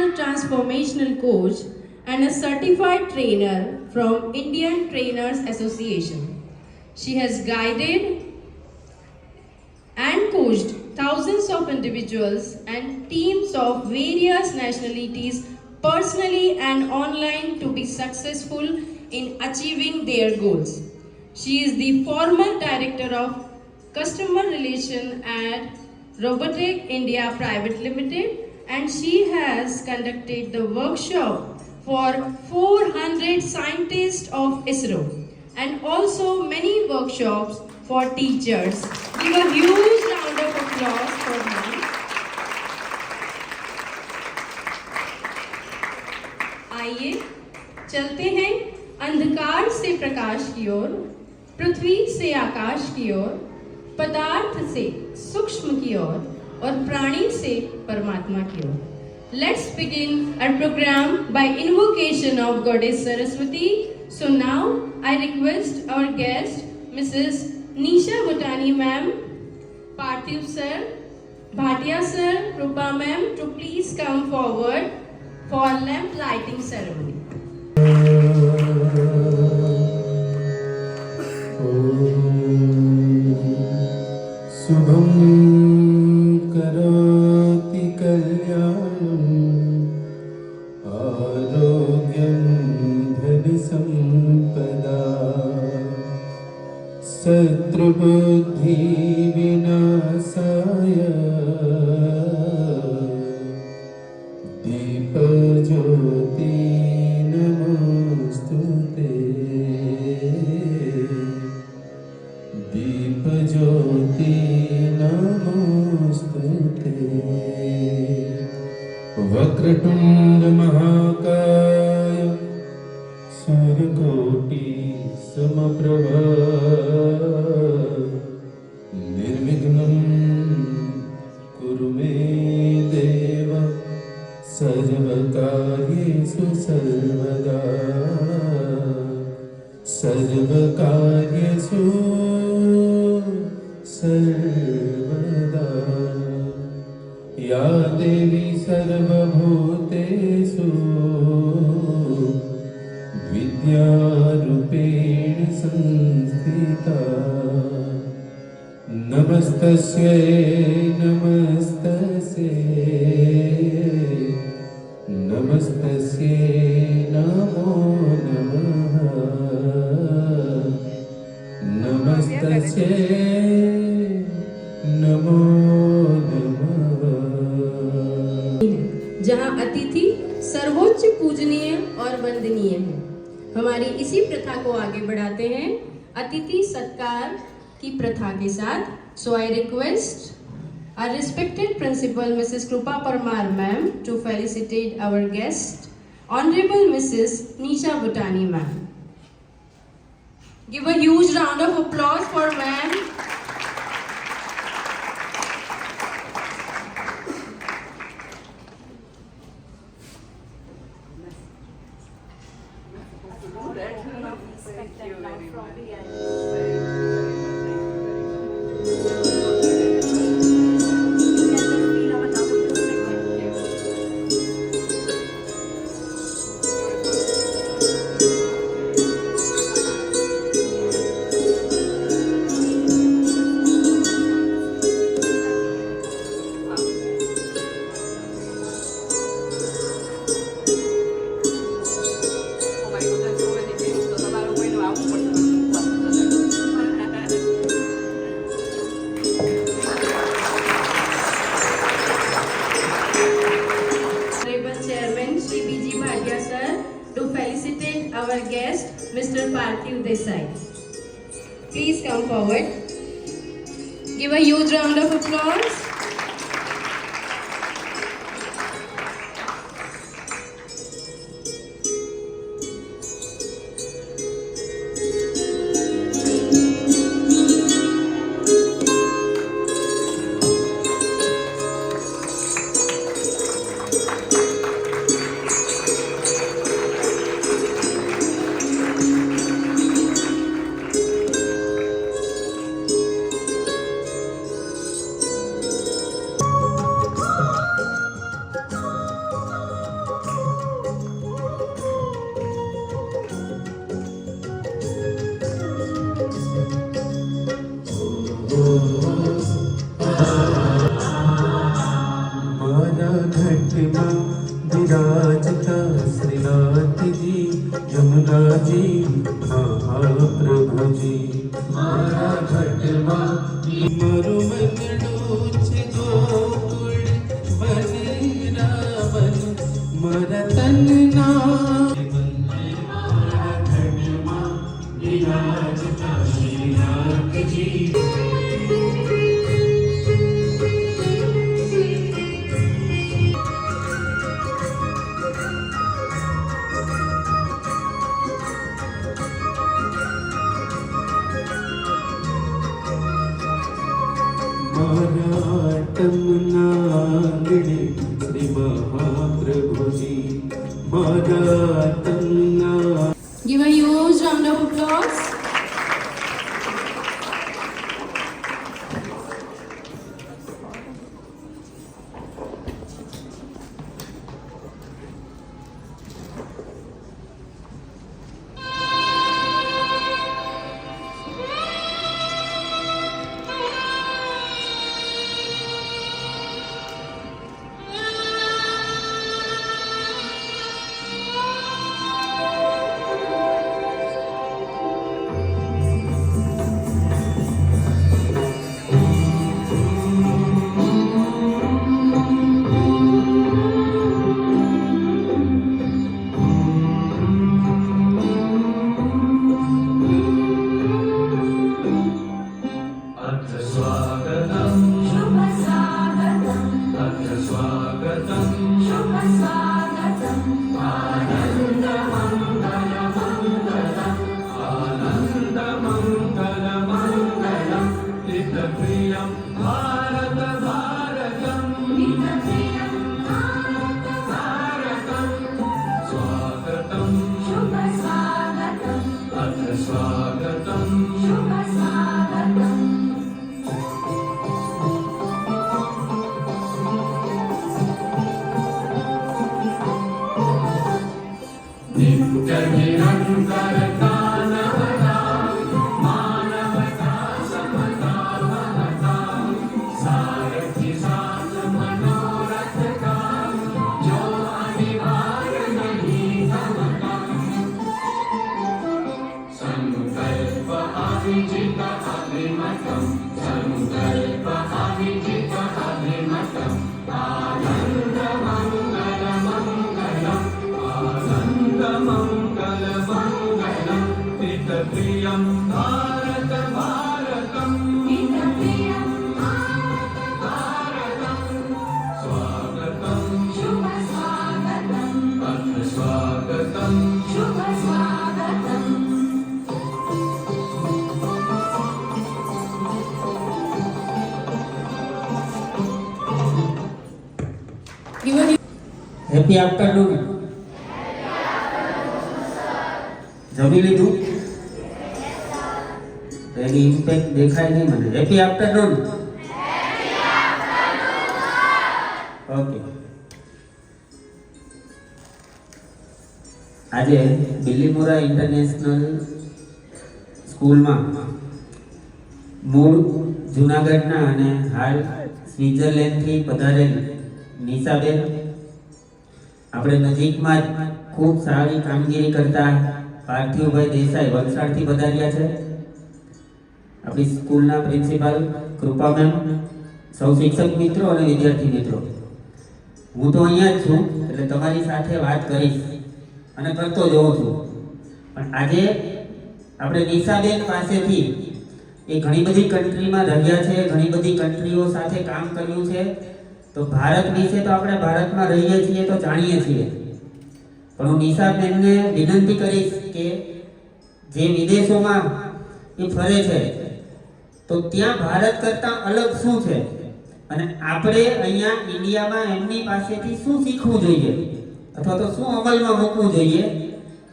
personal transformational coach and a certified trainer from Indian Trainers Association. She has guided and coached thousands of individuals and teams of various nationalities personally and online to be successful in achieving their goals. She is the former director of customer relation at Robotic India Private Limited, and she has conducted the workshop for 400 scientists of ISRO and also many workshops for teachers. Give a huge round of applause for her. आइए चलते हैं अंधकार से प्रकाश की ओर, पृथ्वी से आकाश की ओर, पदार्थ से सूक्ष्म की ओर और प्राणी से परमात्मा की ओर. Let's begin our program by invocation of Goddess Saraswati. So now I request our guest Mrs. Nisha Bhutani ma'am, Parthiv sir, Bhatia sir, Rupa ma'am to please come forward for lamp lighting ceremony. शुभं करोति कल्याणं आरोग्यं धनसम्पदा शत्रुबुद्धिविनाशाय दीपज्योति नमोस्तुते दीपज्योति नमोस्तुते वक्रतुंड महाकाय सूर्यकोटि समप्रभा निर्विघ्नं कुरु मे देव सर्वकार्येषु सर्वदा सर्वकार्येषु सर्वदा या देवी सर्वभूतेषु विद्यारूपेण संस्थिता नमस्तस्यै नमस्तस्यै नमस्तस्यै नमो नमः नमस्तस्यै नमो नमः. जहाँ अतिथि सर्वोच्च पूजनीय और वंदनीय है. हमारी इसी प्रथा को आगे बढ़ाते हैं अतिथि सत्कार की प्रथा के साथ. So I request our respected principal Mrs. Krupa Parmar ma'am to felicitate our guest Honorable Mrs. Nisha Bhutani ma'am. Give a huge round of applause for ma'am. Our guest, Mr. Parthiv Desai. Please come forward. Give a huge round of applause. घट में विराजता श्रीनाथ जी यमुना जी महाप्रभु जी मारा घट में मरु मंगलो छे गोकुल बन रावण मरा तन ना विराजता Shrinath ji नांगड़े Shri Mahaprabhu ji मरातमना Give a huge round of applause. Happy afternoon. જમી લીધું? એની ઇમ્પેક્ટ દેખાય નહીં મને. Happy afternoon. ઓકે. આજે બિલીમોરા ઇન્ટરનેશનલ સ્કૂલમાં મૂળ જૂનાગઢના અને હાલ સ્વિટ્ઝરલેન્ડથી પધારેલ નિશાબેન આપણે નજીકમાં જ ખૂબ સારી કામગીરી કરતા પાર્થિવભાઈ દેસાઈ વલસાડથી પધાર્યા છે. આપણી સ્કૂલના પ્રિન્સિપાલ કૃપા મેમ, સૌ શિક્ષક મિત્રો અને વિદ્યાર્થી મિત્રો, હું તો અહીંયા જ છું એટલે તમારી સાથે વાત કરીશ અને કરતો જોઉં છું. પણ આજે આપણે નિશાબેન પાસેથી એ ઘણી બધી કન્ટ્રીમાં રહ્યા છે, ઘણી બધી કન્ટ્રીઓ સાથે કામ કર્યું છે, તો ભારત વિશે તો આપણે ભારતમાં રહીએ છીએ તો જાણીએ છીએ. પણ હું નિશાબેનને વિનંતી કરીશ કે જે વિદેશોમાં એ ફરે છે તો ત્યાં ભારત કરતાં અલગ શું છે અને આપણે અહીંયા ઇન્ડિયામાં એમની પાસેથી શું શીખવું જોઈએ અથવા તો શું અમલમાં મૂકવું જોઈએ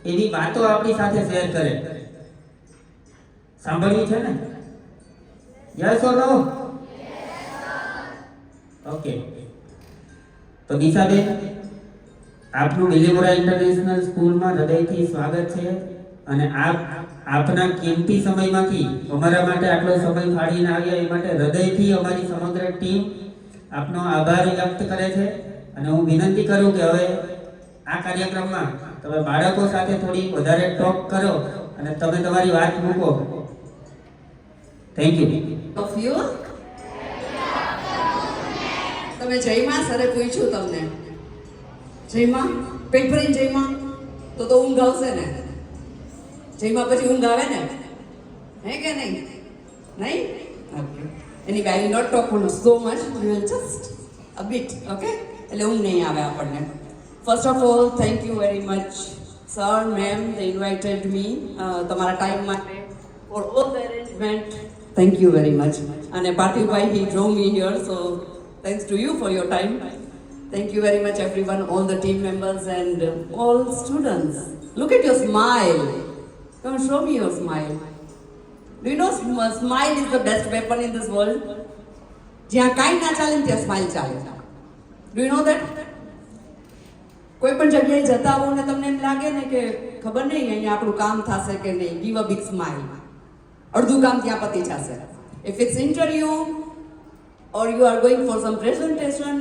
એવી વાતો આપણી સાથે શેર કરે. સાંભળ્યું છે ને? Yes or no? ઓકે. તો નિશાબેન, આપનું બિલીમોરા ઇન્ટરનેશનલ સ્કૂલમાં હૃદયથી સ્વાગત છે અને આપના કિંમતી સમયમાંથી અમારા માટે આટલો સમય ફાળવીને આવ્યા એ માટે હૃદયથી અમારી સમગ્ર ટીમ આપનો આભાર વ્યક્ત કરે છે અને હું વિનંતી કરું કે હવે આ કાર્યક્રમમાં તમે બાળકો સાથે થોડી વધારે ટોક કરો અને તમે તમારી વાત મૂકો. Thank you. Of you? તમે જયમાં સરે પૂછ્યું તમને જયમાં પેટ ભરીને જયમાં તો ઊંઘ આવશે ને જયમાં પછી ઊંઘ આવે ને હે કે નહીં નહીં okay any I will not talk so much we will just a bit okay એટલે ઊંઘ નહીં આવે આપણને. First of all thank you very much sir ma'am they invited me તમારા ટાઈમ માટે for all the arrangement. Thank you very much. And Patilbhai, he drove me here, so thanks to you for your time. Thank you very much, everyone, all the team members and all students. Look at your smile. Come on, show me your smile. Do you know smile is the best weapon in this world? જ્યાં કાંઈ ના ચાલે ને ત્યાં smile ચાલે. Do you know that? કોઈ પણ જગ્યાએ જતા હો ને તમને એમ લાગે ને કે ખબર નહીં અહીંયા આપણું કામ થશે કે નહીં, give a big smile. અડધું કામ ત્યાં પતી જશે. If it's interview or you are going for some presentation,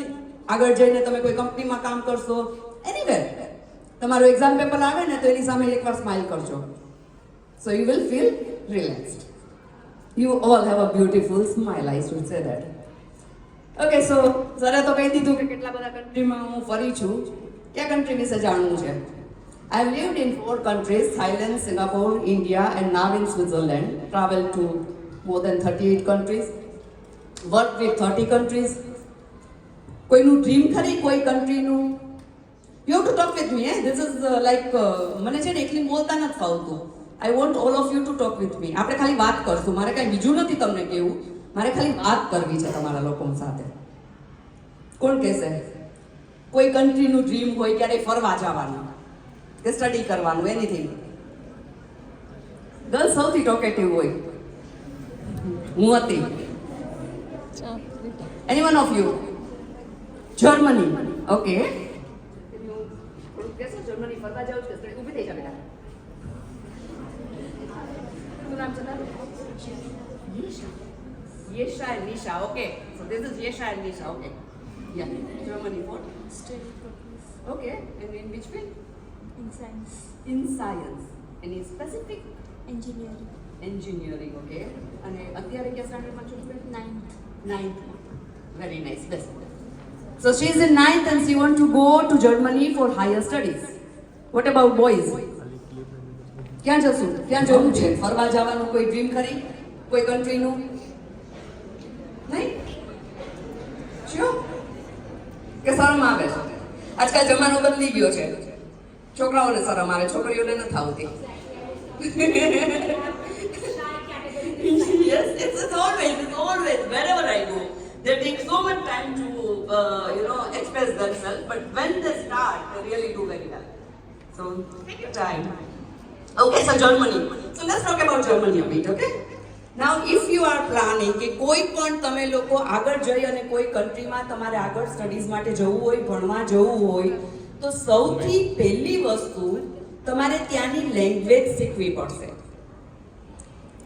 આગળ જઈને તમે કોઈ કંપનીમાં કામ કરશો, એનીવેર તમારું એક્ઝામ પેપર આવે ને તો એની સામે એકવાર સ્માઇલ કરજો. So you will feel relaxed. You all have a beautiful smile, I should say that. Okay, so સરે તો કહી દીધું કે કેટલા બધા કન્ટ્રીમાં હું ફરી છું. કયા કન્ટ્રી વિશે જાણવું છે? I have lived in 4 countries, Thailand, Singapore, India and now in Switzerland. Traveled to more than 38 countries. Worked with 30 countries. કોઈનું ડ્રીમ ખરી કોઈ કન્ટ્રીનું? You have to talk with me, eh? This is મને છે ને એકલી બોલતા નથી ફાવતું. I want all of you to talk with me. આપણે ખાલી વાત કરશું, મારે કાંઈ બીજું નથી તમને કહેવું, મારે ખાલી વાત કરવી છે તમારા લોકો સાથે. કોણ કહેશે કોઈ કન્ટ્રીનું ડ્રીમ હોય ક્યારેય ફરવા જવાનું કે સ્ટડી કરવાનું, એનીથિંગ? ગર્લ્સ સૌથી ટોકેટિવ હોય. હું હતી. Anyone of you? Germany. Okay, Germany ફરવા જાવ છો? ઊભી થઈ જા બેટા. શું નામ છે તારું? Yesha and Nisha. Okay, so this is Yesha and Nisha. Okay, yeah Germany for Study purpose ઓકે. And in which field? in science, In science. Any specific? engineering, Engineering, okay. અને અત્યારે કયા સ્ટાન્ડર્ડમાં છો તમે? 9th. 9th. Very nice. Best. So she is in 9th and she want to go to Germany for higher studies. What about boys? ક્યાં જશું? ક્યાં જવું છે? ફરવા જવાનું કોઈ ડ્રીમ ખરી? કોઈ કન્ટ્રીનું? નહીં? શ્યોર? કે શરમ આવે છે? આજકાલ જમાનો બદલી ગયો છે. છોકરાઓને શરમ આવે, છોકરીઓને નથી આવતી. Yes, it's always wherever I go, they take so much time to express themselves, but when they start, they really do very well. So take your time. Okay, so Germany. So let's talk about Germany a bit, okay? Now, if you are planning કે કોઈ પણ તમે લોકો આગળ જઈ અને કોઈ કન્ટ્રીમાં તમારે આગળ સ્ટડીઝ માટે જવું હોય, ભણવા જવું હોય, તો સૌથી પહેલી વસ્તુ તમારે ત્યાંની લેંગ્વેજ શીખવી પડશે.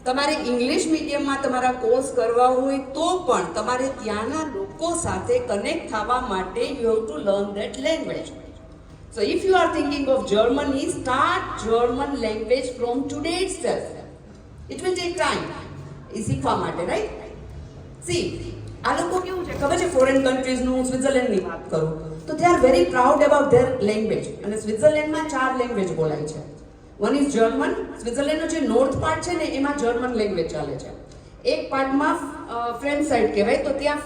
તમારે ઇંગ્લિશ મીડિયમમાં તમારા કોર્સ કરવા હોય તો પણ તમારે ત્યાંના લોકો સાથે કનેક્ટ થવા માટે you have to learn that language. So if you are thinking of Germany, start German language from today itself. It will take time એ શીખવા માટે, રાઈટ? સી, આ લોકો કેવું છે ખબર છે, ફોરેન કન્ટ્રીઝનું, સ્વિટ્ઝરલેન્ડની વાત કરું તો દે are very proud about their language. અને સ્વિટ્ઝરલેન્ડમાં 4 લેંગ્વેજ બોલાય છે. One is German. સ્વિટ્ઝરલેન્ડનો જે નોર્થ પાર્ટ છે ને એમાં જર્મન લેંગ્વેજ ચાલે છે. એક પાર્ટમાં ફ્રેન્ચ સાઇડ કહેવાય તો ત્યાં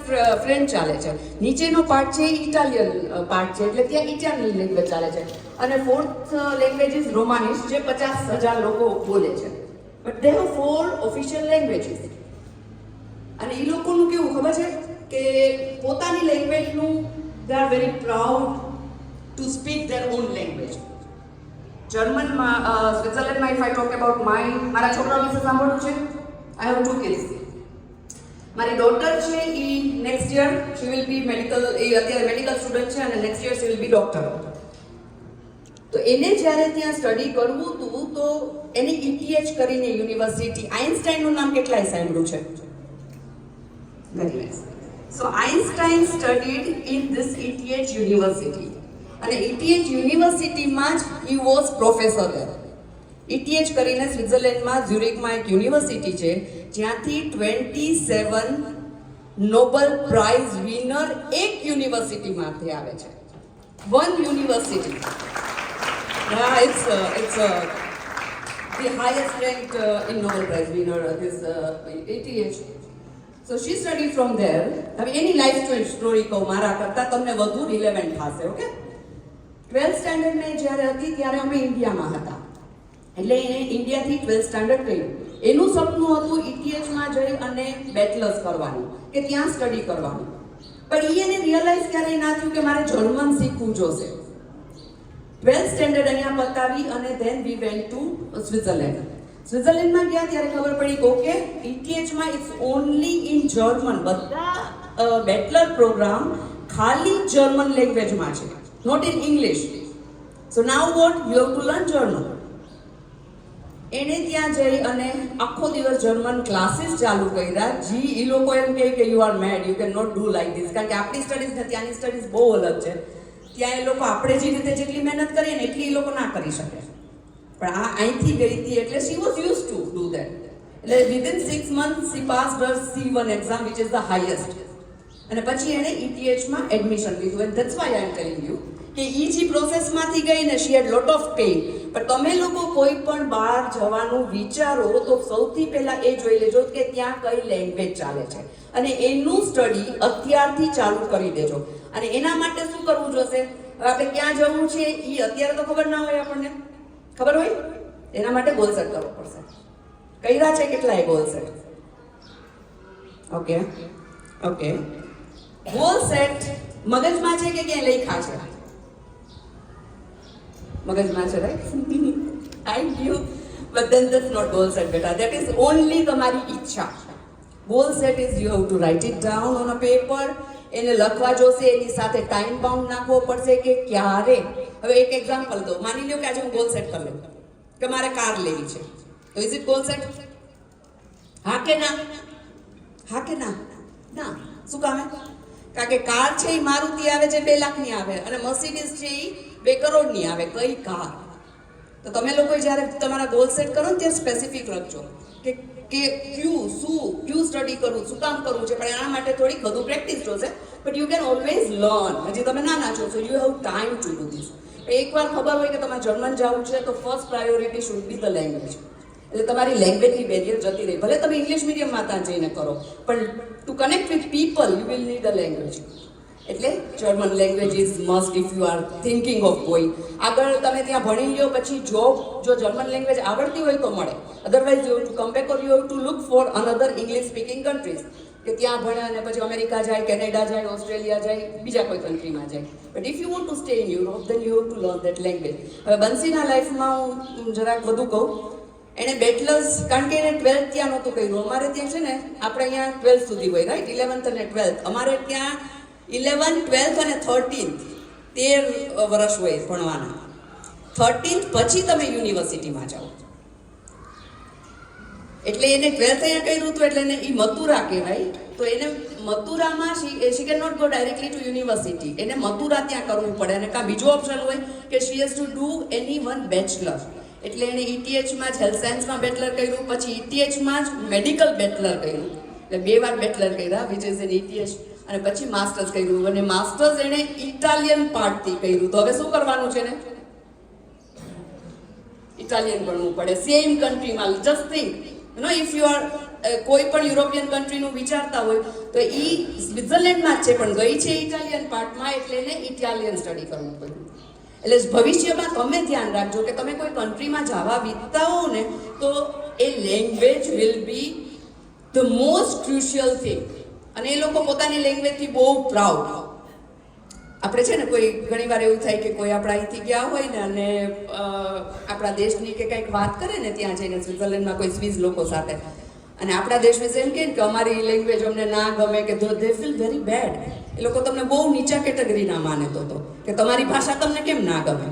ફ્રેન્ચ ચાલે છે. નીચેનો પાર્ટ છે ઇટાલિયન પાર્ટ છે એટલે ત્યાં ઇટાલિયન લેંગ્વેજ ચાલે છે. અને ફોર્થ લેંગ્વેજ ઇઝ રોમાનિશ જે 50,000 લોકો બોલે છે. But they have 4 official languages. અને એ લોકોનું કેવું ખબર છે કે પોતાની લેંગ્વેજનું they are very proud to speak their own language. જર્મનમાં, સ્વિટ્ઝરલેન્ડમાં ઇફ આઈ ટોક અબાઉટ મારા છોકરા વિશે સાંભળ્યું છે. I have 2 kids. મારી ડોટર છે એ next year she will be medical, એ અત્યારે મેડિકલ સ્ટુડન્ટ છે અને next year she will be doctor. તો એને જ્યારે ત્યાં સ્ટડી કરવું હતું તો એને ETH કરીને યુનિવર્સિટી, આઇન્સ્ટાઈનનું નામ કેટલાય સાંભળ્યું છે? Very nice. So Einstein studied in this ETH University. અને ETH યુનિવર્સિટીમાં જ he was professor there. ETH કરીને સ્વિટ્ઝરલેન્ડમાં ઝ્યુરિકમાં એક યુનિવર્સિટી છે જ્યાંથી 27 નોબેલ પ્રાઇઝ વિનર એક યુનિવર્સિટીમાંથી આવે છે. One university. It's the highest ranked in Nobel Prize winner this ETH. So she studied from there. હવે એની લાઈફ સ્ટોરી કહું મારા કરતાં તમને વધુ રિલેવન્ટ થશે. ઓકે, 12th સ્ટાન્ડર્ડ મેં જ્યારે હતી ત્યારે અમે ઇન્ડિયામાં હતા, એટલે એને ઇન્ડિયાથી 12th સ્ટાન્ડર્ડ કર્યું. એનું સપનું હતું ETHમાં જઈ અને બેચલર્સ કરવાનું, કે ત્યાં સ્ટડી કરવાનું. પણ એને રિયલાઇઝ ક્યારેય ના થયું કે મારે જર્મન શીખવું જોશે. 12th સ્ટેન્ડર્ડ અહીંયા પતાવી અને then we went to Switzerland. સ્વિટ્ઝરલેન્ડમાં ગયા ત્યારે ખબર પડી કે ETHમાં ઇટ્સ ઓનલી ઇન જર્મન. બધા બેચલર પ્રોગ્રામ ખાલી જર્મન લેંગ્વેજમાં છે, not in English. So now what you have to learn German. એણે ત્યાં જઈ અને આખો દિવસ જર્મન ક્લાસીસ ચાલુ કર્યા. એ લોકો એમ કહે કે you are mad, you can not do like this. કારણ કે આપણી સ્ટડીઝ ને ત્યાંની સ્ટડીઝ બહુ અલગ છે. ત્યાં એ લોકો આપણે જે રીતે જેટલી મહેનત કરીએ ને એટલી એ લોકો ના કરી શકે. પણ આ અહીંથી ગઈ હતી એટલે she was use to do that. એટલે within 6 months she passed her C1 exam which is the highest. અને પછી એણે ETHમાં એડમિશન લીધું. And that's why I am telling you કે એ જે પ્રોસેસમાંથી ગઈ ને શી હેડ લોટ ઓફ પેઇન. પણ તમે લોકો કોઈ પણ બહાર જવાનું વિચારો તો સૌથી પહેલા એ જોઈ લેજો કે ત્યાં કઈ લેંગ્વેજ ચાલે છે, અને એનું સ્ટડી અત્યારથી ચાલુ કરી દેજો. અને એના માટે શું કરવું જોશે? હવે આપણે ક્યાં જવું છે એ અત્યારે તો ખબર ના હોય. આપણને ખબર હોય એના માટે ગોલ સેટ કરવો પડશે. કર્યા છે કેટલાય goal set? Okay okay, goal set મગજમાં છે કે ક્યાંય લખ્યા છે? મગજમાં છે, right? I knew, but then that's not goal set બેટા. ધેટ ઇઝ ઓનલી તમારી ઈચ્છા. Goal set is you have to write it down on a paper. એને લખવા જોશે, એની સાથે ટાઈમ બાઉન્ડ નાખવો પડશે કે ક્યારે. હવે એક એક્ઝામ્પલ દો. માની લો કે આજે હું ગોલ સેટ કરી લઉં કે મારે કાર લેવી છે, તો ઇઝ ઇટ ગોલ સેટ? હા કે ના? હા કે ના? ના. શું કામ? કારણ કે કાર છે એ મારુતિ આવે છે 2 લાખની આવે, અને મર્સિડીઝ છે એ 2 કરોડની આવે. કઈ કાર? તો તમે લોકો જ્યારે તમારા ગોલ સેટ કરો ને ત્યારે સ્પેસિફિક લખજો કે ક્યુ સ્ટડી કરવું, શું કામ કરવું છે. પણ એના માટે થોડીક વધુ પ્રેક્ટિસ જોશે. But you can always learn. હજી તમે નાના છો, so you have time to do this. એકવાર ખબર હોય કે તમારે જર્મન જવું છે તો first priority should be the language. એટલે તમારી લેંગ્વેજની બેરિયર જતી રહી. ભલે તમે ઇંગ્લિશ મીડિયમમાં ત્યાં જઈને કરો, પણ to connect with people you will need a language. એટલે German language is must if you are thinking of going. આગળ તમે ત્યાં ભણી લ્યો, પછી જોબ જો જર્મન લેંગ્વેજ આવડતી હોય તો મળે. Otherwise you to come back or you have to look for another English speaking countries. કે ત્યાં ભણે અને પછી અમેરિકા જાય, કેનેડા જાય, ઓસ્ટ્રેલિયા જાય, બીજા કોઈ કન્ટ્રીમાં જાય. But if you want to stay in Europe then you have to learn that language. હવે બંસીના લાઈફમાં હું જરાક વધુ કહું. એણે બેચલર્સ, કારણ કે એને 12th ત્યાં નહોતું કર્યું. અમારે ત્યાં છે ને, આપણે અહીંયા 12th સુધી હોય, રાઈટ? 11th અને 12th. અમારે ત્યાં 11th, 12th અને 13th 13 વર્ષ હોય ભણવાના. 13th પછી તમે યુનિવર્સિટીમાં જાઓ. એટલે એને 12th અહીંયા કર્યું હતું, એટલે એને એ મથુરા કહેવાય. તો એને મથુરામાં she can not go directly to university. એને મથુરા ત્યાં કરવું પડે. અને કાં બીજો ઓપ્શન હોય કે she has to do any one bachelor. એટલે એને ETHમાં જ હેલ્થ સાયન્સમાં બેચલર કર્યું, પછી ETHમાં જ મેડિકલ બેચલર કર્યું. એટલે 2 વાર બેચલર કર્યા, વિચ ઇઝ ઇન ETH. અને પછી માસ્ટર્સ કર્યું. અને માસ્ટર્સ એણે ઇટાલિયન પાર્ટથી કર્યું. તો હવે શું કરવાનું છે ને? ઇટાલિયન ભણવું પડે. સેમ કન્ટ્રીમાં. Just think, you know, if you are કોઈ પણ યુરોપિયન કન્ટ્રીનું વિચારતા હોય તો એ સ્વિટ્ઝરલેન્ડમાં જ છે, પણ ગઈ છે ઇટાલિયન પાર્ટમાં, એટલે એને ઇટાલિયન સ્ટડી કરવું પડ્યું. એટલે ભવિષ્યમાં તમે ધ્યાન રાખજો કે તમે કોઈ કન્ટ્રીમાં જવા વીતતા હો ને, તો એ language will be the most crucial thing. અને એ લોકો પોતાની લેંગ્વેજથી બહુ પ્રાઉડ. આપણે છે ને, કોઈ ઘણી વાર એવું થાય કે કોઈ આપણા અહીંથી ગયા હોય ને અને આપણા દેશની કે કંઈક વાત કરે ને ત્યાં જઈને, સ્વિટ્ઝરલેન્ડમાં કોઈ સ્વિસ લોકો સાથે, અને આપણા દેશ વિશે એમ કહે કે અમારી લેંગ્વેજ અમને ના ગમે, કે દે ફીલ વેરી બેડ. એ લોકો તમને બહુ નીચા કેટેગરીના માને તો કે તમારી ભાષા તમને કેમ ના ગમે,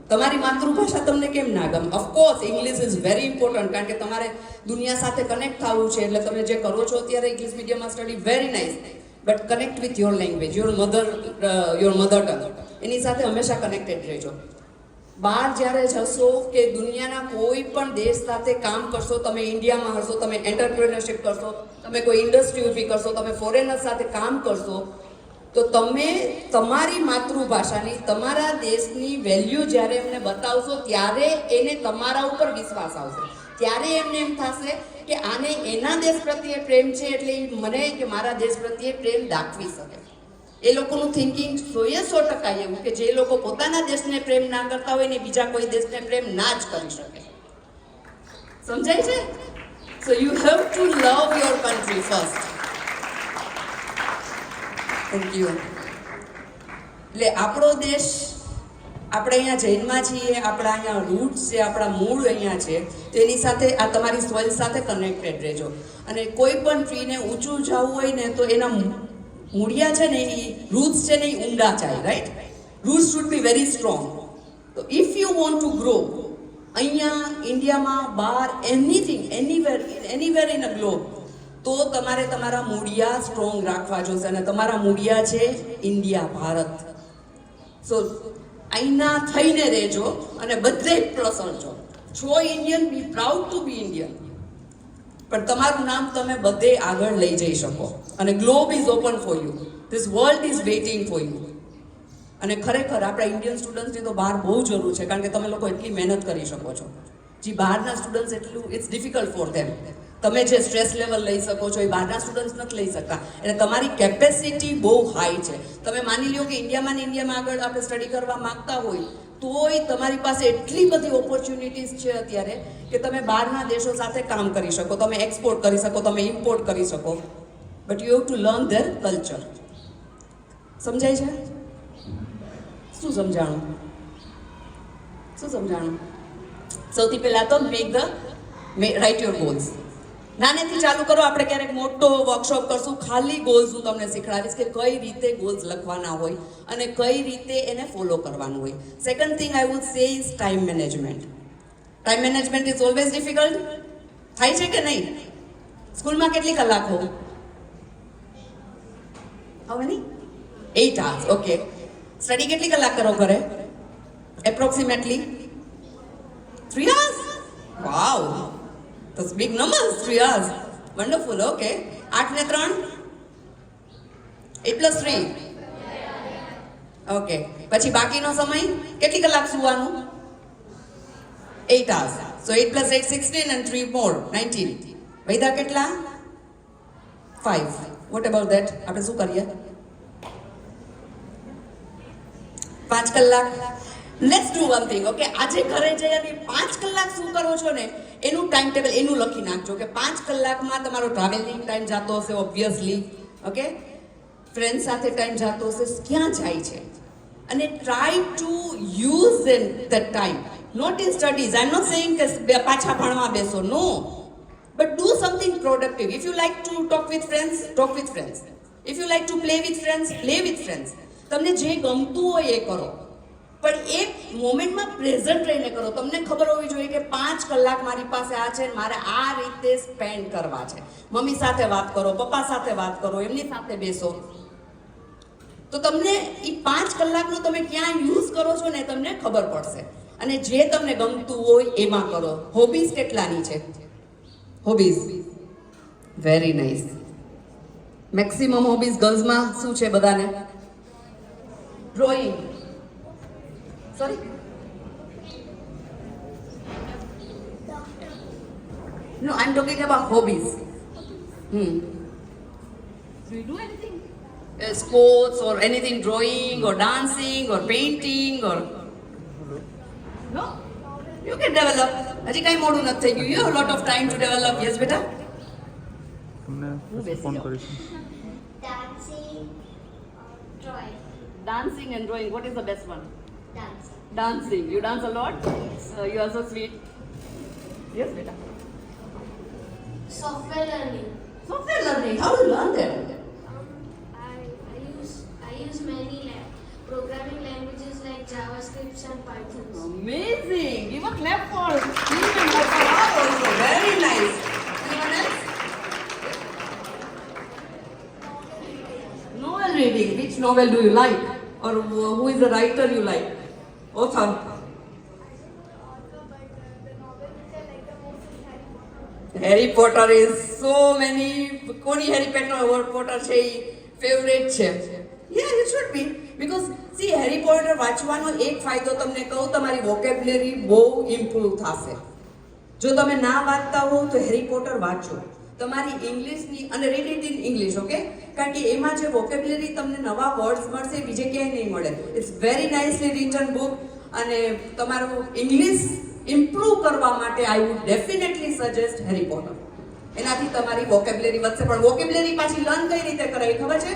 તમારી માતૃભાષા તમને કેમ ના ગમે. Of course English is very important, કારણ કે તમારે દુનિયા સાથે કનેક્ટ થવું છે. એટલે તમે જે કરો છો અત્યારે ઇંગ્લિશ મીડિયમમાં study, very nice. But connect with your language, your mother tongue, એની સાથે હંમેશા કનેક્ટેડ રહેજો. બહાર જ્યારે જશો કે દુનિયાના કોઈ પણ દેશ સાથે કામ કરશો, તમે ઇન્ડિયામાં હશો, તમે એન્ટરપ્રિનરશિપ કરશો, તમે કોઈ ઇન્ડસ્ટ્રી ઊભી કરશો, તમે ફોરેનર સાથે કામ કરશો, તો તમે તમારી માતૃભાષાની, તમારા દેશની વેલ્યુ જ્યારે એમને બતાવશો ત્યારે એને તમારા ઉપર વિશ્વાસ આવશે. ત્યારે એમને એમ થશે કે આને એના દેશ પ્રત્યે પ્રેમ છે એટલે ઈ મને કે મારા દેશ પ્રત્યે પ્રેમ દાખવી શકે. એ લોકોનું થિંકિંગ 100% એવું કે જે લોકો પોતાના દેશને પ્રેમ ના કરતા હોય ને બીજા કોઈ દેશને પ્રેમ ના જ કરી શકે. સમજાય છે? So you have two love your country first. Thank you. એટલે આપણો દેશ, આપણે અહીંયા જૈનમાં છીએ, આપણા અહીંયા રૂટ્સ છે, આપણા મૂળ અહીંયા છે, તો એની સાથે આ તમારી સોઇલ સાથે કનેક્ટેડ રહેજો. અને કોઈ પણ ટ્રીને ઊંચું જવું હોય ને તો એના મૂળિયા છે ને, એ રૂટ્સ છે ને, એ ઊંડા જાય, right? Roots should be very strong. તો if you want to grow અહીંયા ઇન્ડિયામાં, બહાર, anything, anywhere in a globe, તો તમારે તમારા મૂળિયા સ્ટ્રોંગ રાખવા જોશે. અને તમારા મૂળિયા છે ઇન્ડિયા, ભારત. સો અહીંના થઈને રહેજો અને બધે પ્રસરજો. છો Indian, be proud to be Indian. પણ તમારું નામ તમે બધે આગળ લઈ જઈ શકો. અને globe is open for you. This world is waiting for you. અને ખરેખર આપણા ઇન્ડિયન સ્ટુડન્ટ્સની તો બહાર બહુ જરૂર છે, કારણ કે તમે લોકો એટલી મહેનત કરી શકો છો. જે બહારના સ્ટુડન્ટ્સ એટલું ઇટ્સ ડિફિકલ્ટ ફોર ધેમ. તમે જે સ્ટ્રેસ લેવલ લઈ શકો છો એ બહારના સ્ટુડન્ટ્સ નથી લઈ શકતા. એટલે તમારી કેપેસિટી બહુ હાઈ છે. તમે માની લ્યો કે ઇન્ડિયામાં આગળ આપણે સ્ટડી કરવા માંગતા હોય તોય તમારી પાસે એટલી બધી ઓપોર્ચ્યુનિટીઝ છે અત્યારે કે તમે બહારના દેશો સાથે કામ કરી શકો, તમે એક્સપોર્ટ કરી શકો, તમે ઇમ્પોર્ટ કરી શકો. But you have to learn there culture. સમજાય છે? શું સમજાણું? સૌથી પહેલા તો રાઇટ યોર ગોલ્સ. નાનેથી ચાલુ કરો. આપણે ક્યારેક મોટો વર્કશોપ કરશું, ખાલી ગોલ્સ હું તમને શીખડાવીશ કે કઈ રીતે ગોલ્સ લખવાના હોય અને કઈ રીતે એને ફોલો કરવાનું હોય. Second thing I would say is time management. Time management is always difficult. થાય છે કે નહીં? સ્કૂલમાં કેટલી કલાકો? હવે નહીં 8 hours. ઓકે. સ્ટડી કેટલી કલાક કરો ઘરે? Approximately 3 hours. Wow, that's big numbers. 3 hours. Wonderful. Okay. 8 ને 3 8 plus 3. Okay. પછી બાકીનો સમય કેટલી કલાક સૂવાનું? 8 hours. So 8 plus 8 16 and 3 more 19. વૈદા કેટલા? 5. What about that? આપણે શું કરીએ? 5 કલાક. Let's do one thing. Okay, આજે ઘરે જઈને 5 કલાક શું કરો છો ને એનું ટાઈમ ટેબલ એનું લખી નાખજો કે 5 કલાકમાં તમારો ટ્રાવેલિંગ ટાઈમ જતો હશે, ઓબ્વિયસલી. ઓકે, ફ્રેન્ડ સાથે ટાઈમ જતો હશે, ક્યાં જાય છે? અને try to use the time, not in studies. I am not saying કે પાછા ભણવા બેસો, no, but do something productive. If you like to talk with friends, talk with friends. If you like to play with friends, play with friends. તમને જે ગમતું હોય એ કરો, પણ એક મોમેન્ટમાં પ્રેઝન્ટ રહીને કરો. તમને ખબર હોવી જોઈએ કે 5 કલાક મારી પાસે આ છે, મારે આ રીતે સ્પેન્ડ કરવા છે. મમ્મી સાથે વાત કરો, પપ્પા સાથે વાત કરો, એમની સાથે બેસો, તો તમને એ 5 કલાકનો તમે ક્યાં યુઝ કરો છો ને તમને ખબર પડશે. અને જે તમને ગમતું હોય એમાં કરો. હોબીઝ કેટલાની છે? Hobbies very nice. Maximum hobbies ગર્લ્સમાં શું છે બધાને? Drawing. Sorry? No, I'm talking about hobbies. Do you do anything? Sports or anything, drawing or dancing or painting or... No? You can develop. હજી કાંઈ મોડું નથી થઈ ગયું. You have a lot of time to develop. Yes, બેટા? Phone કરીશ. Dancing, drawing. Dancing and drawing. What is the best one? Dancing. Dancing. You dance a lot? You are so sweet. Yes, beta. Software learning. Software learning. How do you learn that? I use many programming languages like JavaScript and Python. Amazing. Give a clap for Steve and Barbara also. Very nice. Anyone else? novel do you like? Or who is the writer you like? Author? Harry Potter is so many. કોની Harry Potter છે favourite છે? Yeah, it should be. Because see, Harry Potter વાંચવાનો એક ફાયદો તમને કહું, તમારી vocabulary બહુ ઇમ્પ્રૂવ થશે. જો તમે ના વાંચતા હો તો હેરી પોટર વાંચો, તમારી ઇંગ્લિશની, અને read it in English, okay? કારણ કે એમાં જે વોકેબ્યુલરી તમને નવા વર્ડ્સ મળશે બીજે ક્યાંય નહીં મળે. It's very nicely written book, અને તમારું ઇંગ્લિશ ઇમ્પ્રૂવ કરવા માટે I would definitely suggest Harry Potter. એનાથી તમારી વોકેબ્યુલરી વધશે. પણ વોકેબ્યુલરી પાછી લર્ન કઈ રીતે કરાય ખબર છે?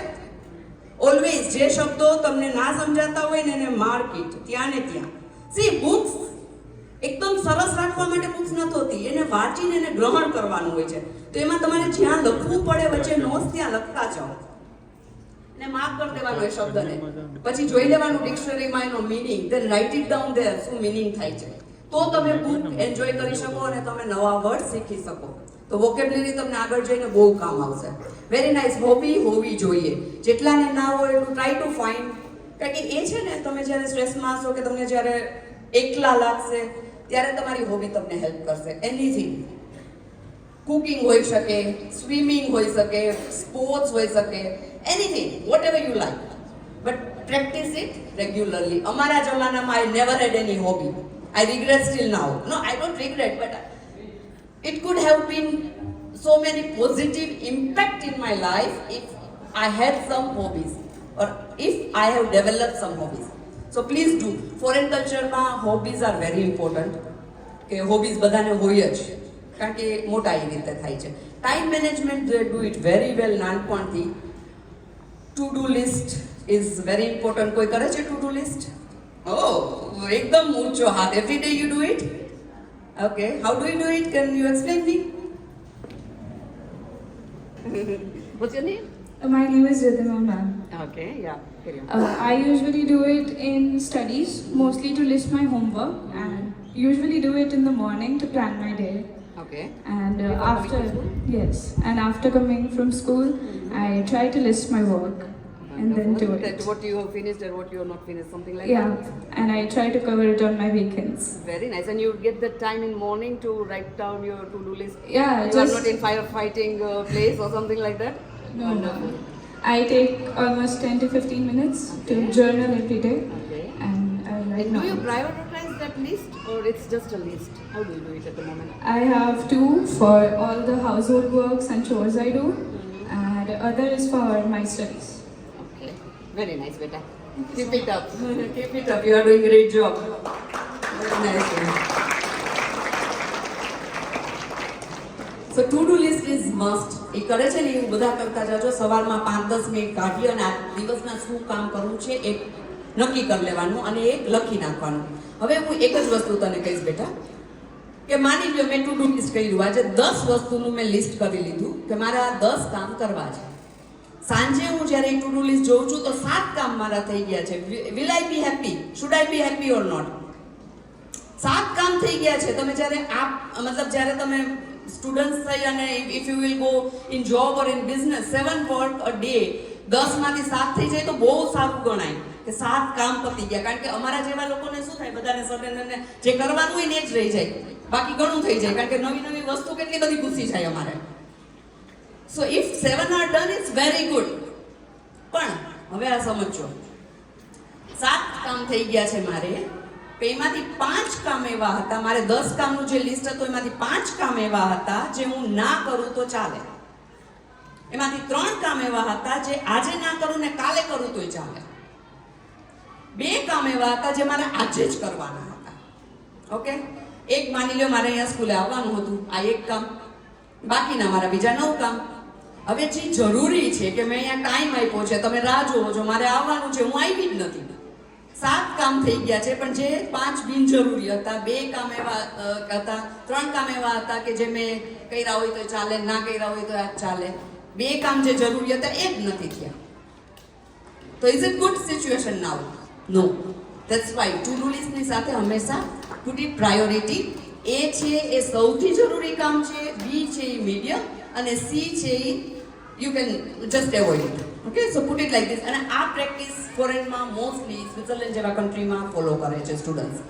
ઓલવેઝ જે શબ્દો તમને ના સમજાતા હોય ને એને માર્ક ઇટ, ત્યાં ને ત્યાં. સી, બુક્સ એકદમ સરસ રાખવા માટે બુક્સ નથી હોતી, એને વાંચીને એને ગ્રહણ કરવાનું હોય છે. તો એમાં તમારે જ્યાં લખવું પડે વચ્ચે નોટ્સ ત્યાં લખતા જાઓ, ને માર્ક કરી દેવાનો એ શબ્દને, પછી જોઈ લેવાનું ડિક્શનરીમાં એનો meaning, then write it down there, શું મીનિંગ થાય છે. તો તમે બુક એન્જોય કરી શકો અને તમે નવા વર્ડ શીખી શકો. તો વોકેબ્યુલરી તમને આગળ જઈને બહુ કામ આવશે. Very nice. હોબી હોવી જોઈએ, જેટલાને ના હોય એટલું ટ્રાય ટુ ફાઇન્ડ. કારણ કે એ છે ને, તમે જ્યારે સ્ટ્રેસમાં હશો કે તમને જ્યારે એકલા લાગશે ત્યારે તમારી હોબી તમને હેલ્પ કરશે. એનીથિંગ, કુકિંગ હોઈ શકે, સ્વિમિંગ હોઈ શકે, સ્પોર્ટ્સ હોઈ શકે, anything, whatever you like, but practice it regularly. અમારા જમાનામાં I never had any hobby. I regret still now. No, I don't regret, but it could have been so many positive impact in my life if I had some hobbies, or if I have developed some hobbies. So please do. Foreign culture માં hobbies are very important. કે hobbies બધાને હોય જ, કારણ કે મોટા એ રીતે થાય છે. Time management, they do it very well નાનપણથી. To do list is very important. કોઈ કરે છે to do list? Oh, ekdam ऊंचो हाथ. Every day you do it? Okay. How do you do it? Can you explain me? What's your name? My name is Ridhima ma'am. Okay, yeah. Carry on. I usually do it in studies, mostly to list my homework, and usually do it in the morning to plan my day. Okay. And After coming from school? yes, and after coming from school, I try to list my work and then do That it. what you have finished and what you have not finished, something like Yeah, that. and I try to cover it on my weekends. Very nice. And you get that time in morning to write down your to-do list. Yeah, You are just not in firefighting place or something like that. no. I take almost 10 to 15 minutes to journal every day, Okay. and I write And do you down. prioritize that list, or it's just a list? How do you do it at the moment? I have two for all the household works and chores I do, and the other is for my studies. Okay. Very nice, beta. Keep it up. Keep it up. You are doing a great job. Very nice. So to-do list is must. એ કરે છે ને એવું બધા કરતા જાજો. સવારમાં 5-10 minute કાઢી અને આ દિવસના શું કામ કરવું છે એ નક્કી કરી લેવાનું અને એ લખી નાખવાનું. હવે હું એક જ વસ્તુ તને કહીશ બેટા, કે માની લો મેં ટુ ડુ લિસ્ટ કર્યું, આજે 10 વસ્તુનું મેં લિસ્ટ કરી લીધું કે મારે આ 10 કામ કરવા છે. સાંજે હું જ્યારે ટુ ડુ લિસ્ટ જોઉં છું તો 7 કામ મારા થઈ ગયા છે. Will I be happy? Should I be happy or not? 7 કામ થઈ ગયા છે. તમે જ્યારે મતલબ જ્યારે તમે સ્ટુડન્ટ્સ થઈ અને if you will go in job or in business, 7 work a day, 10 માંથી 7 થઈ જાય તો બહુ સારું ગણાય કે 7 કામ પતી ગયા. કારણ કે અમારા જેવા લોકોને શું થાય, બધાને સડન જે કરવાનું હોય ને એ જ રહી જાય, બાકી ઘણું થઈ જાય. કારણ કે નવી નવી વસ્તુ કેટલી બધી ઘૂસી જાય અમારે. So if 7 are done it's very good. પણ હવે આ સમજો, 7 કામ થઈ ગયા છે મારે, તો એમાંથી 5 કામ એવા હતા, મારે 10 કામનું જે લિસ્ટ હતું એમાંથી 5 કામ એવા હતા જે હું ના કરું તો ચાલે. એમાંથી 3 કામ એવા હતા જે આજે ના કરું ને કાલે કરું તોય ચાલે. 2 કામ એવા હતા જે મારે આજે જ કરવાના હતા. ઓકે. એક માની લો મારે અહીંયા સ્કૂલે આવવાનું હતું, આ એક કામ, બાકીના મારા બીજા 9 કામ. હવે જે જરૂરી છે કે મેં અહીંયા ટાઈમ આપ્યો છે, તમે રાહ જોવો છો, મારે આવવાનું છે, હું આવી જ નથી. 7 કામ થઈ ગયા છે, પણ જે 5 બિનજરૂરી હતા, 2 કામ એવા હતા, 3 કામ એવા હતા કે જે મેં કર્યા હોય તો ચાલે, ના કર્યા હોય તો આ ચાલે. 2 કામ જે જરૂરી હતા એ જ નથી થયા. તો is it good situation now? No. That's why to do લિસ્ટની સાથે હંમેશા પુટ ઇટ પ્રાયોરિટી. એ છે એ સૌથી જરૂરી કામ છે, બી છે એ મીડિયમ, અને સી છે એ you can just avoid it. Okay so put it like this. અને આ પ્રેક્ટિસ ફોરેનમાં મોસ્ટલી સ્વિટ્ઝરલેન્ડ જેવા કન્ટ્રીમાં ફોલો કરે છે students.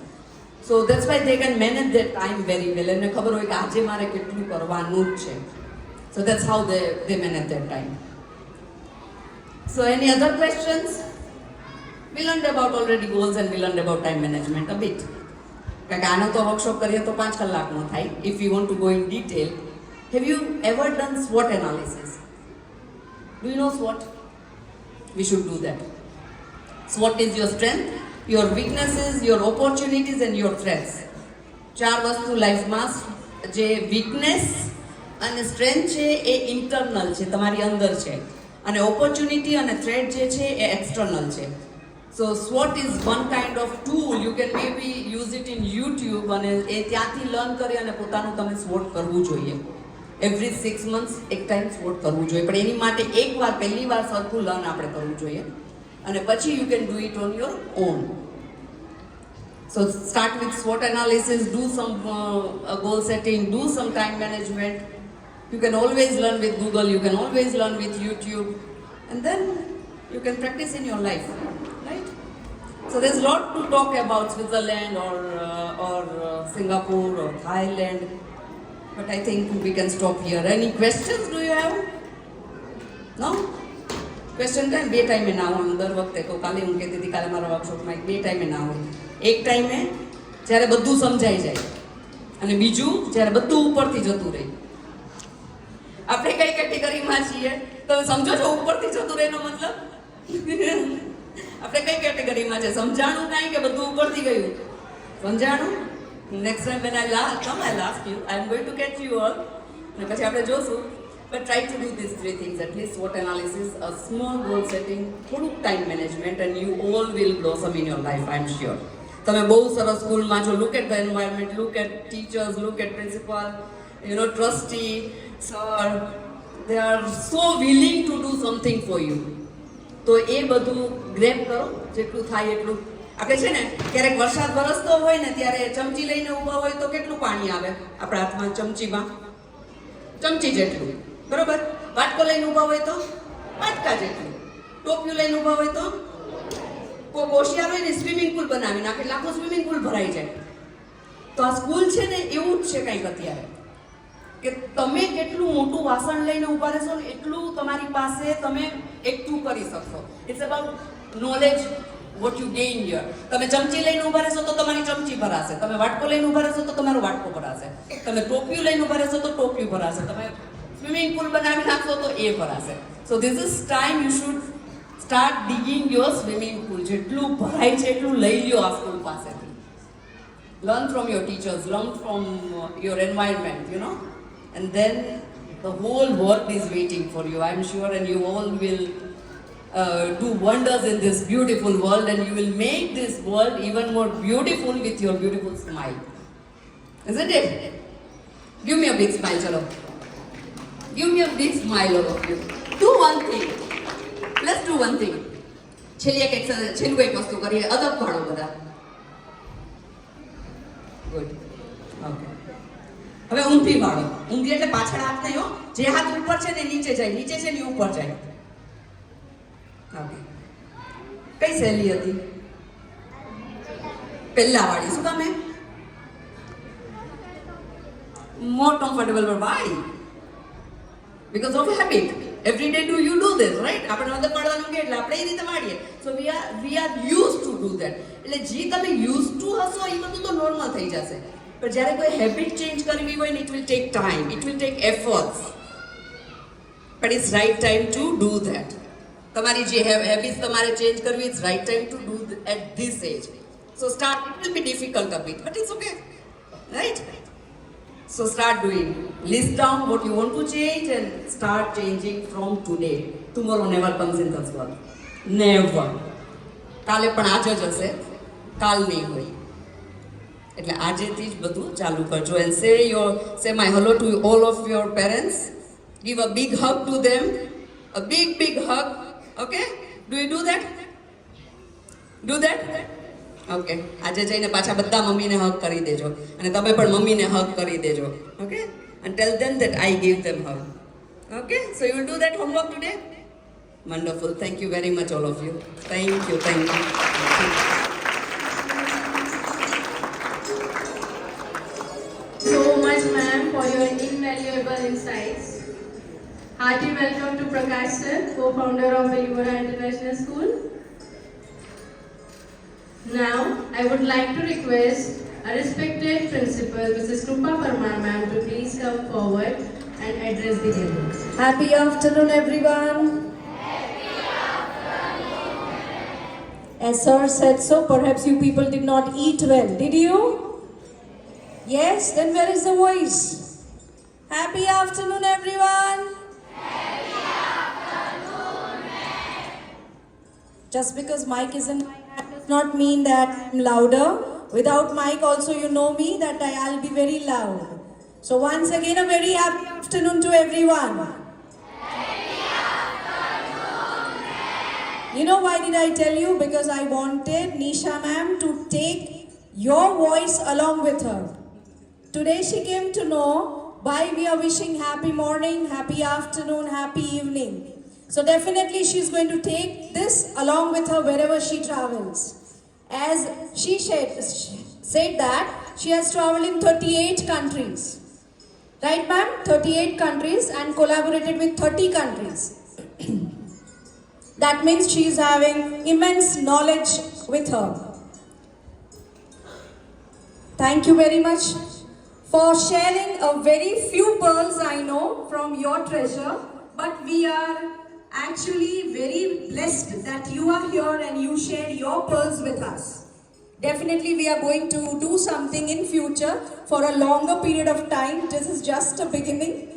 So that's why they can manage there time very well. એને ખબર હોય કે આજે મારે કેટલું કરવાનું જ છે. સો that's how they manage there time. So any other questions? We learned about already goals and we learned about time management a bit. કારણ કે આનો તો વર્કશોપ કરીએ તો 5 કલાકનો થાય. If you want to go in detail, have you ever done SWOT analysis? Do you know SWOT? We should do that. SWOT is your strength, your weaknesses, your opportunities and your threats. 4 વસ્તુ લાઈફમાં જે weakness અને strength છે એ internal છે, તમારી અંદર છે, અને ઓપોર્ચ્યુનિટી અને થ્રેટ જે છે એ એક્સટર્નલ છે. સો SWOT is one kind of tool. You can maybe use it in YouTube અને એ ત્યાંથી લર્ન કરી અને પોતાનું તમે SWOT કરવું જોઈએ. એવરી 6 months એક ટાઈમ SWOT કરવું જોઈએ, પણ એની માટે એકવાર પહેલી વાર સરખું લર્ન આપણે કરવું જોઈએ અને પછી you can do it on your own. So start with SWOT analysis, do some goal setting, do some time management. You can always learn with Google, you can always learn with YouTube, and then you can practice in your life, right? So there's a lot to talk about Switzerland or Singapore or Thailand, but I think we can stop here. Any questions do you have? No? Question time? 2 ટાઈમે ના હોય. દર વખતે તો કાલે હું કહેતી હતી, કાલે મારા વર્કશોપમાં 2 ટાઈમે ના હોય. એક ટાઈમે જ્યારે બધું સમજાઈ જાય અને બીજું જ્યારે બધું ઉપરથી જતું રહે. આપણે કઈ કેટેગરીમાં છીએ તમે સમજો છો? ઉપરથી જતું રહેનો મતલબ આપણે કઈ કેટેગરીમાં છે? સમજાણું કાંઈ કે બધું ઉપરથી ગયું? સમજાણું? Next time when I'll ask you, I'm going to catch you all અને પછી આપણે જોશું. But try to do these 3 things at least: SWOT analysis, a small goal setting, થોડુંક time management, and you all will blossom in your life, I'm sure. તમે બહુ સરસ સ્કૂલમાં છો. Look at the environment, look at teachers, look at principal, trustee, sir. They are so willing to do something for you. તો એ બધું grape કરો જેટલું થાય એટલું. આપણે છે ને ક્યારેક વરસાદ વરસતો હોય ને ત્યારે ચમચી લઈને ઊભા હોય તો કેટલું પાણી આવે આપણા હાથમાં? ચમચીમાં ચમચી જેટલું, બરોબર. વાટકો લઈને ઊભા હોય તો વાટકા જેટલું. ટોપિયું લઈને ઊભા હોય તો કોઈ હોશિયાર હોય ને સ્વિમિંગ પુલ બનાવી નાખે એટલે આખું સ્વિમિંગ પુલ ભરાઈ જાય. તો આ સ્કૂલ છે ને એવું જ છે કંઈક અત્યારે, કે તમે કેટલું મોટું વાસણ લઈને ઊભા રહેશો ને એટલું તમારી પાસે તમે એકઠું કરી શકશો. It's about knowledge, what you gain here. તમે ચમચી લઈને ઊભા રહેશો તો તમારી ચમચી ભરાશે. તમે વાટકો લઈને ઊભા રહેશો તો તમારો વાટકો ભરાશે. તમે ટોપિયું લઈને ઊભા રહેશો તો ટોપિયું ભરાશે. તમે સ્વિમિંગ પુલ બનાવી નાખશો તો એ ભરાશે. સો this is time you should start ડિગિંગ your swimming pool. જેટલું ભરાય છે એટલું લઈ લ્યો આ સ્કૂલ પાસેથી. Learn from your teachers, learn from your environment, and then the whole world is waiting for you, I'm sure, and you all will do wonders in this beautiful world, and you will make this world even more beautiful with your beautiful smile. Isn't it? Give me a big smile, chalo. Give me a big smile, all of you. Do one thing. Let's do one thing. છેલ્લી એક વસ્તુ કરીએ. અદબ પાડો બધા. Good. Okay. હવે ઊંધી વાળો. ઊંધી એટલે પાછળ હાથ નહીં હો. જે હાથ ઉપર છે ને નીચે જાય, નીચે છે ને ઉપર જાય. ઓકે. કઈ સહેલી હતી? પહેલા વાળી. શું કામ? મોર comfortable. but why? Because of habit. Every day do you do this, right? આપણે મદદ પાડવાનું કે એટલે આપણે એ રીતે વાળીએ. So we are used to do that. એટલે જે તમે used to હશો એ બધું તો નોર્મલ થઈ જશે. પણ જ્યારે કોઈ હેબિટ ચેન્જ કરવી હોય ને, it will take time, it will take efforts, but it's right time to do that. તમારી જે હેબિટ્સ તમારે ચેન્જ કરવી, it's right time to do at this age. So start. It will be difficult a bit, but it's okay, right? So start doing. List down what you want to change and start changing from today. Tomorrow never comes in this world. Never. કાલે પણ આજ જ હશે, કાલ નહીં હોય. એટલે આજેથી જ બધું ચાલુ કરજો. And say my hello to all of your parents. Give a big hug to them, a big hug. Okay, do you do that? Okay. આજે જઈને પાછા બધા મમ્મીને હગ કરી દેજો અને તમે પણ મમ્મીને હગ કરી દેજો. Okay, and tell them that I gave them hug. Okay, so you will do that homework today. Wonderful. Thank you very much, all of you. Thank you. Thank you. So much, ma'am, for your invaluable insights. Hearty welcome to Prakash sir, co-founder of Elimora International School. Now, I would like to request our respected principal, Mrs. Krupa Parmar ma'am, to please come forward and address the gathering. Happy afternoon, everyone. As sir said so, perhaps you people did not eat well. Did you? Yes? Then where is the voice? Happy afternoon, everyone. Just because mic is in my hand does not mean that I'm louder. Without mic also you know me that I'll be very loud. So once again a very happy afternoon to everyone. You know why did I tell you? Because I wanted Nisha ma'am to take your voice along with her. Today she came to know why we are wishing happy morning, happy afternoon, happy evening. So definitely she's going to take this along with her wherever she travels. As she said that she has traveled in 38 countries. Right ma'am? 38 countries and collaborated with 30 countries. That means she is having immense knowledge with her. Thank you very much for sharing a very few pearls I know from your treasure. But we are actually very blessed that you are here and you share your pearls with us. Definitely we are going to do something in future for a longer period of time. This is just a beginning.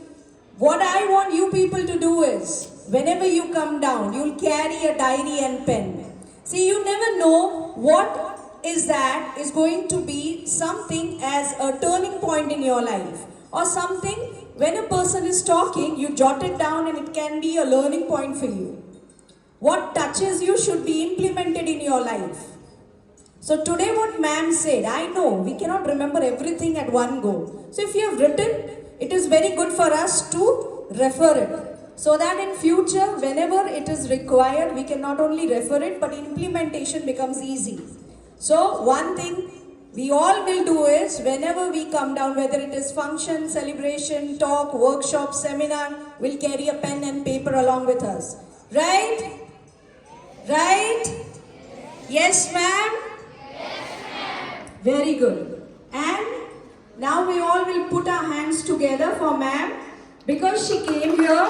What I want you people to do is, whenever you come down, you'll carry a diary and pen. See, you never know what is going to be something as a turning point in your life. Or something, when a person is talking, you jot it down and it can be a learning point for you. What touches you should be implemented in your life. So today what ma'am said, I know we cannot remember everything at one go. So if you have written, it is very good for us to refer it. So that in future, whenever it is required, we can not only refer it, but implementation becomes easy. So one thing we all will do is, whenever we come down, whether it is function, celebration, talk, workshop, seminar, we'll carry a pen and paper along with us. Right? Right? Yes, ma'am? Very good. And now we all will put our hands together for ma'am because she came here.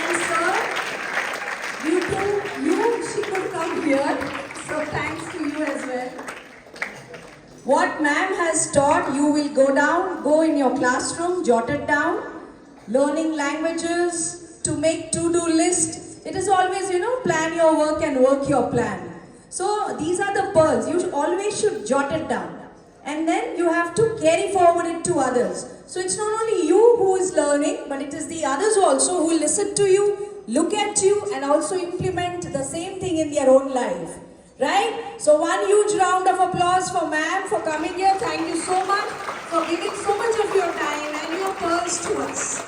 And sir, she could come here. So thanks to you as well. What ma'am has taught, you will go in your classroom, jot it down. Learning languages, to make to-do list. It is always, plan your work and work your plan. So these are the pearls. You always should jot it down. And then you have to carry forward it to others. So it's not only you who is learning, but it is the others also who will listen to you, look at you, and also implement the same thing in their own life. Right? So one huge round of applause for ma'am for coming here. Thank you so much for giving so much of your time and your pearls to us.